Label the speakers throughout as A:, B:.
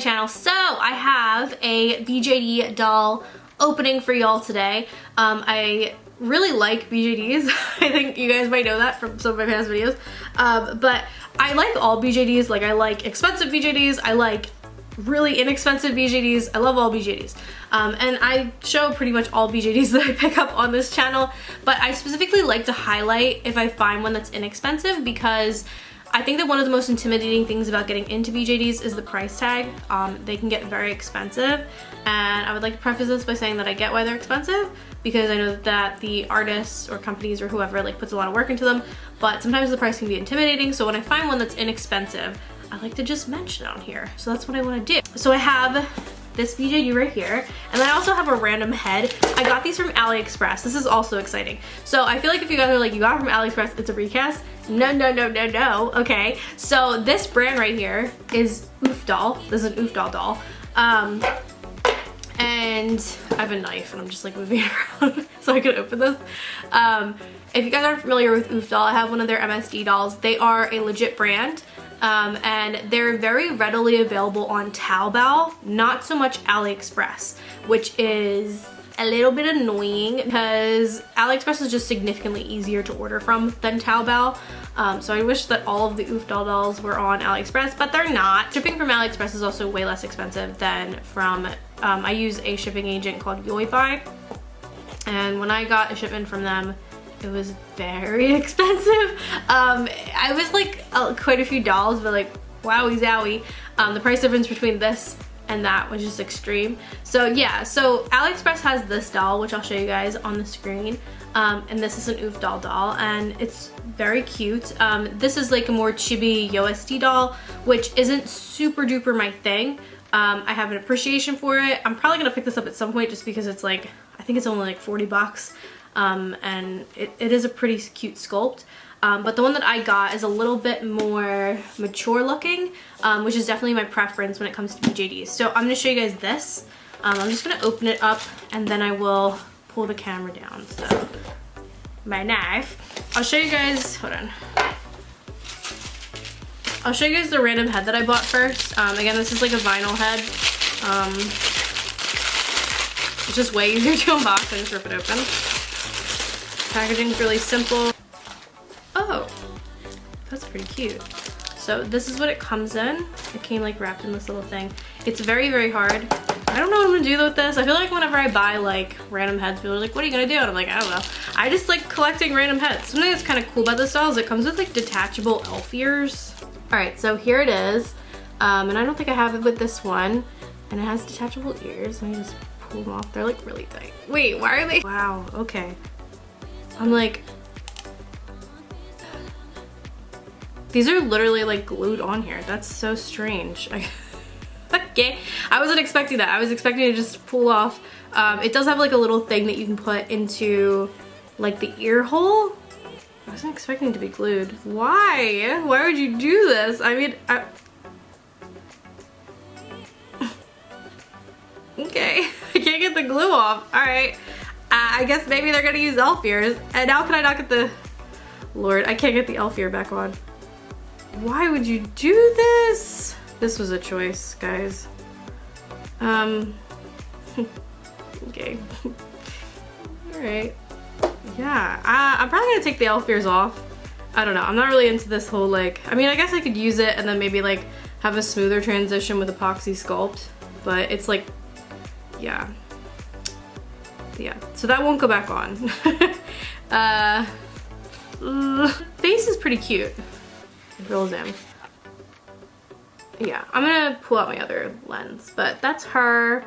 A: channel. So I have a BJD doll opening for y'all today. I really like BJDs. I think you guys might know that from some of my past videos. But I like all BJDs. Like, I like expensive BJDs. I like really inexpensive BJDs. I love all BJDs. And I show pretty much all BJDs that I pick up on this channel, but I specifically like to highlight if I find one that's inexpensive, because I think that one of the most intimidating things about getting into BJDs is the price tag. They can get very expensive, and I would like to preface this by saying that I get why they're expensive, because I know that the artists or companies or whoever like puts a lot of work into them, but sometimes the price can be intimidating. So when I find one that's inexpensive, I like to just mention it on here. So that's what I want to do. So I have this BJD right here, and then I also have a random head. I got these from Aliexpress. This is also exciting. So I feel like if you guys are like, you got it from Aliexpress, it's a recast. No, no, no, no, no. Okay, so this brand right here is UFdoll. This is an UFdoll doll. And I have a knife and I'm just like moving it around so I can open this. If you guys aren't familiar with UFdoll, I have one of their MSD dolls. They are a legit brand. And they're very readily available on Taobao, not so much AliExpress, which is a little bit annoying because AliExpress is just significantly easier to order from than Taobao. So I wish that all of the UFdoll dolls were on AliExpress, but they're not. Shipping from AliExpress is also way less expensive than from, I use a shipping agent called UFdoll, and when I got a shipment from them, it was very expensive. I was like quite a few dolls, but like wowie zowie. The price difference between this and that was just extreme. So yeah, so AliExpress has this doll, which I'll show you guys on the screen. And this is an UFdoll doll, and it's very cute. This is like a more chibi USD doll, which isn't super duper my thing. I have an appreciation for it. I'm probably gonna pick this up at some point just because it's like, I think it's only like 40 bucks. And it is a pretty cute sculpt. But the one that I got is a little bit more mature looking, which is definitely my preference when it comes to BJDs. So I'm gonna show you guys this. I'm just gonna open it up and then I will pull the camera down. So my knife. I'll show you guys, hold on. I'll show you guys the random head that I bought first. Again, this is like a vinyl head. It's just way easier to unbox. I just rip it open. Packaging's really simple. Oh, that's pretty cute. So this is what it comes in. It came like wrapped in this little thing. It's very, very hard. I don't know what I'm gonna do with this. I feel like whenever I buy like random heads, people are like, what are you gonna do? And I'm like, I don't know. I just like collecting random heads. Something that's kind of cool about this doll is it comes with like detachable elf ears. All right, so here it is. And I don't think I have it with this one. And it has detachable ears. Let me just pull them off. They're like really tight. Wait, why are they? Wow, okay. I'm like, these are literally like glued on here. That's so strange. Okay, I wasn't expecting that. I was expecting to just pull off. It does have like a little thing that you can put into like the ear hole. I wasn't expecting it to be glued. Why? Why would you do this? I mean, okay, I can't get the glue off. All right. I guess maybe they're gonna use elf ears. And now can I not get the... Lord, I can't get the elf ear back on. Why would you do this? This was a choice, guys. Okay. Alright. Yeah, I'm probably gonna take the elf ears off. I don't know, I'm not really into this whole like... I mean, I guess I could use it and then maybe like have a smoother transition with epoxy sculpt. But it's like, yeah. Yeah, so that won't go back on. Face is pretty cute. Real zoom. Yeah, I'm gonna pull out my other lens, but that's her.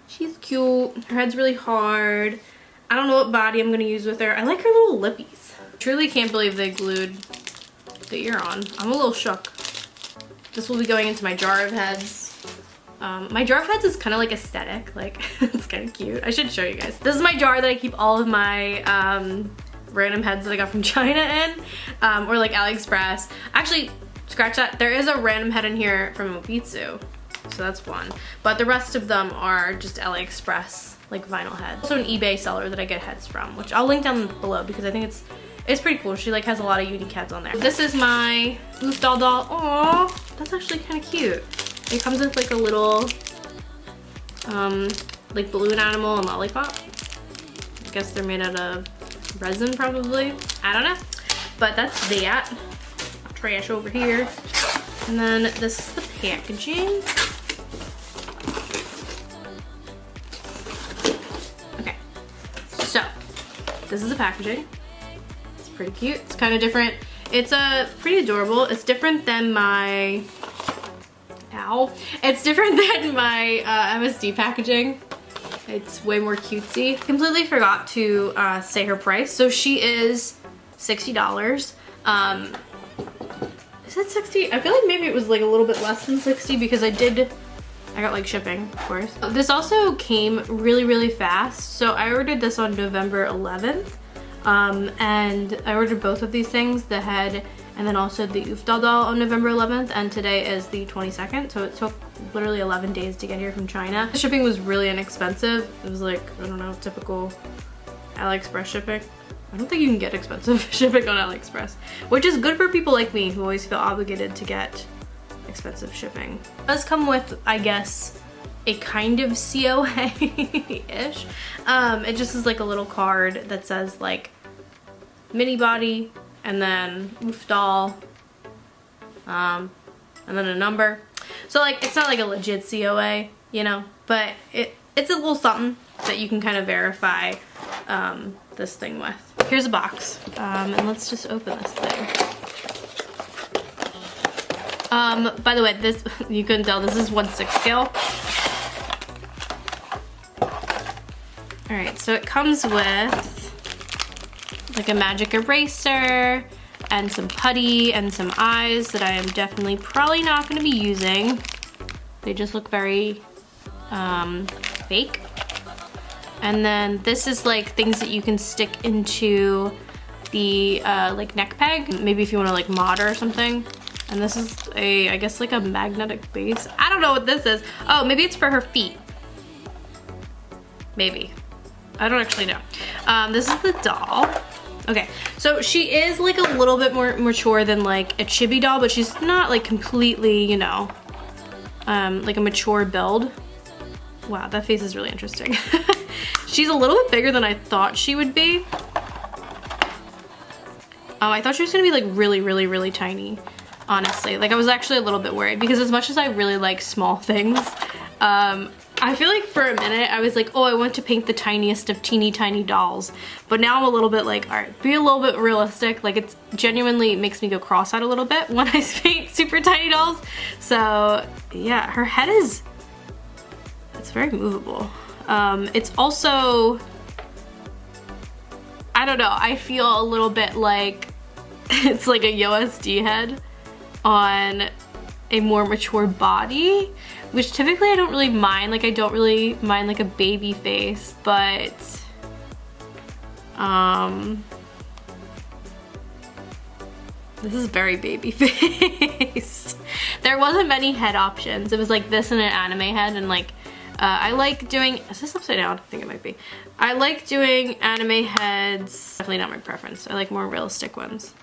A: She's cute. Her head's really hard. I don't know what body I'm gonna use with her. I like her little lippies. Truly can't believe they glued the ear on. I'm a little shook. This will be going into my jar of heads. My jar of heads is kind of like aesthetic, like it's kind of cute. I should show you guys. This is my jar that I keep all of my random heads that I got from China in, or like AliExpress. Actually, scratch that. There is a random head in here from Obitsu, so that's one. But the rest of them are just AliExpress, like vinyl heads. Also an eBay seller that I get heads from, which I'll link down below because I think it's pretty cool. She like has a lot of unique heads on there. This is my UFdoll doll. Aww, that's actually kind of cute. It comes with like a little like balloon animal and lollipop. I guess they're made out of resin probably. I don't know. But that's that. Trash over here. And then this is the packaging. Okay. So, this is the packaging. It's pretty cute. It's kind of different. It's pretty adorable. It's different than my... Ow. It's different than my MSD packaging. It's way more cutesy. Completely forgot to say her price. So she is $60. Is it 60? I feel like maybe it was like a little bit less than 60 because I got like shipping, of course. This also came really, really fast. So I ordered this on November 11th. And I ordered both of these things, the head and then also the UFdoll doll on November 11th, and today is the 22nd, so it took literally 11 days to get here from China. The shipping was really inexpensive. It was like, I don't know, typical Aliexpress shipping. I don't think you can get expensive shipping on Aliexpress, which is good for people like me who always feel obligated to get expensive shipping. It does come with, I guess, a kind of COA-ish. It just is like a little card that says like mini body and then UFdoll, and then a number. So like it's not like a legit COA, you know, but it's a little something that you can kind of verify this thing with. Here's a box, and let's just open this thing. By the way, this, you couldn't tell, this is 1/6 scale. Alright, so it comes with like a magic eraser and some putty and some eyes that I am definitely probably not going to be using. They just look very fake. And then this is like things that you can stick into the like neck peg, maybe if you want to like mod or something. And this is I guess like a magnetic base. I don't know what this is. Oh, maybe it's for her feet. Maybe. I don't actually know. This is the doll. Okay, so she is like a little bit more mature than like a chibi doll, but she's not like completely, you know, like a mature build. Wow, that face is really interesting. She's a little bit bigger than I thought she would be. I thought she was gonna be like really, really, really tiny, honestly. Like I was actually a little bit worried because as much as I really like small things, I feel like for a minute I was like, oh, I want to paint the tiniest of teeny tiny dolls. But now I'm a little bit like, all right, be a little bit realistic. Like it's genuinely makes me go cross-eyed a little bit when I paint super tiny dolls. So yeah, her head is, it's very movable. It's also, I don't know, I feel a little bit like it's like a USD head on a more mature body, which typically I don't really mind. Like I don't really mind like a baby face, but this is very baby face. There wasn't many head options. It was like this and an anime head, and like I like doing, is this upside down? I think it might be. I like doing anime heads. Definitely not my preference. I like more realistic ones.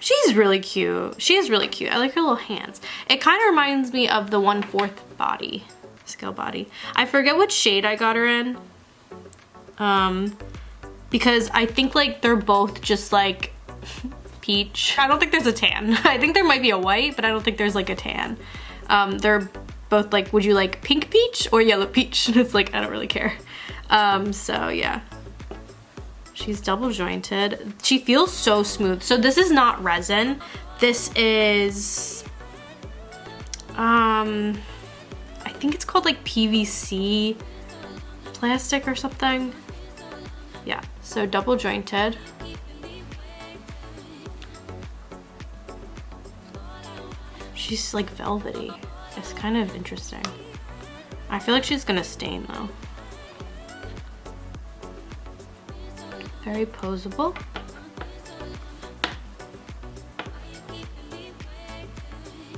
A: She's really cute. She is really cute. I like her little hands. It kind of reminds me of the 1/4 body, scale body. I forget what shade I got her in. Because I think like they're both just like peach. I don't think there's a tan. I think there might be a white, but I don't think there's like a tan. They're both like, would you like pink peach or yellow peach? It's like, I don't really care. So yeah. She's double jointed. She feels so smooth. So this is not resin. This is, I think it's called like PVC plastic or something. Yeah, so double jointed. She's like velvety. It's kind of interesting. I feel like she's gonna stain though. Very posable.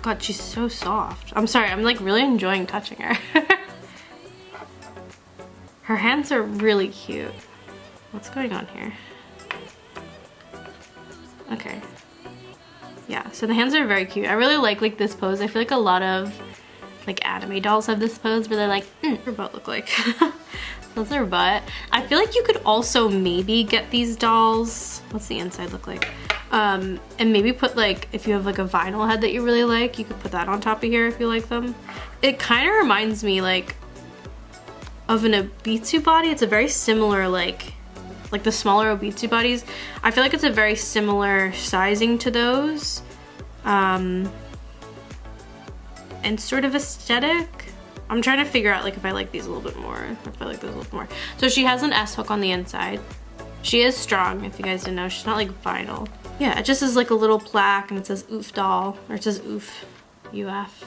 A: God, she's so soft. I'm sorry, I'm like really enjoying touching her. Her hands are really cute. What's going on here? Okay. Yeah, so the hands are very cute. I really like this pose. I feel like a lot of like anime dolls have this pose where they're like, her butt look like. That's her butt. I feel like you could also maybe get these dolls. What's the inside look like? And maybe put like, if you have like a vinyl head that you really like, you could put that on top of here if you like them. It kind of reminds me like of an Obitsu body. It's a very similar like the smaller Obitsu bodies. I feel like it's a very similar sizing to those. And sort of aesthetic. I'm trying to figure out like if I like these a little bit more, if I like those a little more. So she has an S hook on the inside. She is strong, if you guys didn't know. She's not like vinyl. Yeah, it just is like a little plaque and it says UFdoll, or it says UF, UF.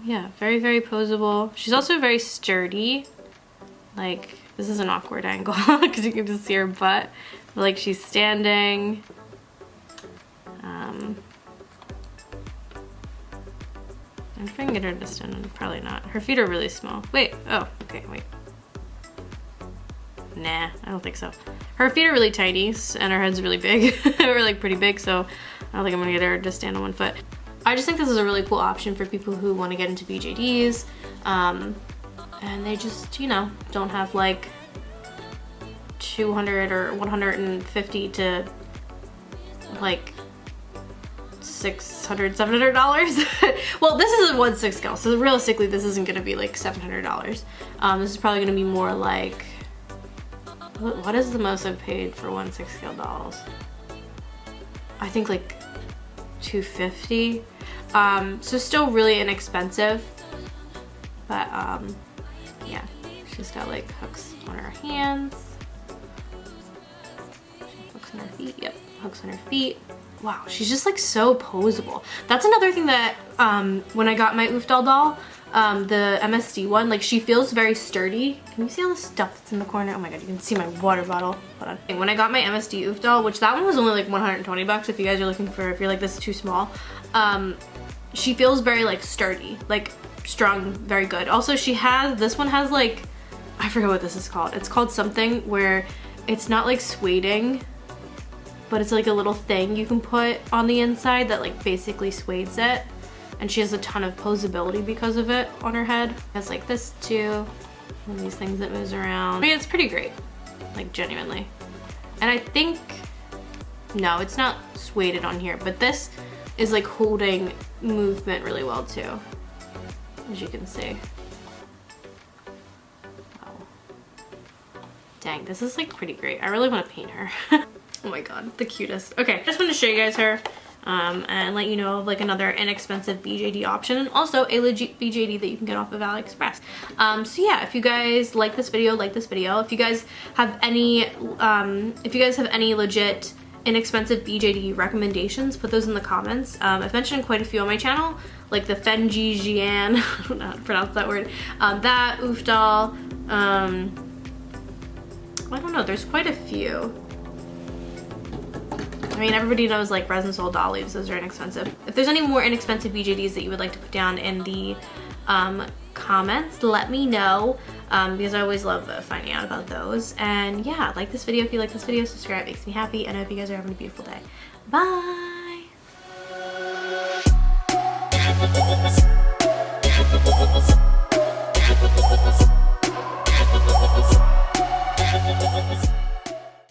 A: Yeah, very, very posable. She's also very sturdy. Like, this is an awkward angle because you can just see her butt. But, like, she's standing. I'm trying to get her to stand, probably not. Her feet are really small. Wait, oh, okay, wait. Nah, I don't think so. Her feet are really tiny and her head's really big. Or like pretty big, so I don't think I'm gonna get her to stand on one foot. I just think this is a really cool option for people who want to get into BJDs. And they just, you know, don't have like 200 or 150 to like $600, $700. Well, this is a 1/6 scale, so realistically this isn't gonna be like $700. This is probably gonna be more like, what is the most I've paid for 1/6 scale dolls? I think like $250. So still really inexpensive, but yeah, she's got like hooks on her hands, hooks on her feet. Yep, hooks on her feet. Wow, she's just like so posable. That's another thing that when I got my UFdoll doll, the MSD one, like she feels very sturdy. Can you see all the stuff that's in the corner? Oh my god, you can see my water bottle. Hold on. And when I got my MSD UFdoll, which that one was only like 120 bucks if you guys are looking for, if you're like, this is too small. She feels very like sturdy, like strong, very good. Also, she has, this one has like, I forget what this is called. It's called something where it's not like sueding, but it's like a little thing you can put on the inside that like basically suades it. And she has a ton of posability because of it on her head. It's like this too, and these things that moves around. I mean, it's pretty great, like genuinely. And I think, no, it's not sueded on here, but this is like holding movement really well too, as you can see. Wow. Dang, this is like pretty great. I really want to paint her. Oh my god, the cutest. Okay, just want to show you guys her and let you know of like another inexpensive BJD option, and also a legit BJD that you can get off of Aliexpress. So yeah, if you guys like this video, like this video. If you guys have any legit inexpensive BJD recommendations, put those in the comments. I've mentioned quite a few on my channel, like the Fenji Jian, I don't know how to pronounce that word, that UFdoll, I don't know, there's quite a few. I mean, everybody knows like Resin Soul Dollies, those are inexpensive. If there's any more inexpensive BJDs that you would like to put down in the comments, let me know, because I always love finding out about those. And yeah, like this video if you like this video, subscribe, it makes me happy, and I hope you guys are having a beautiful day. Bye!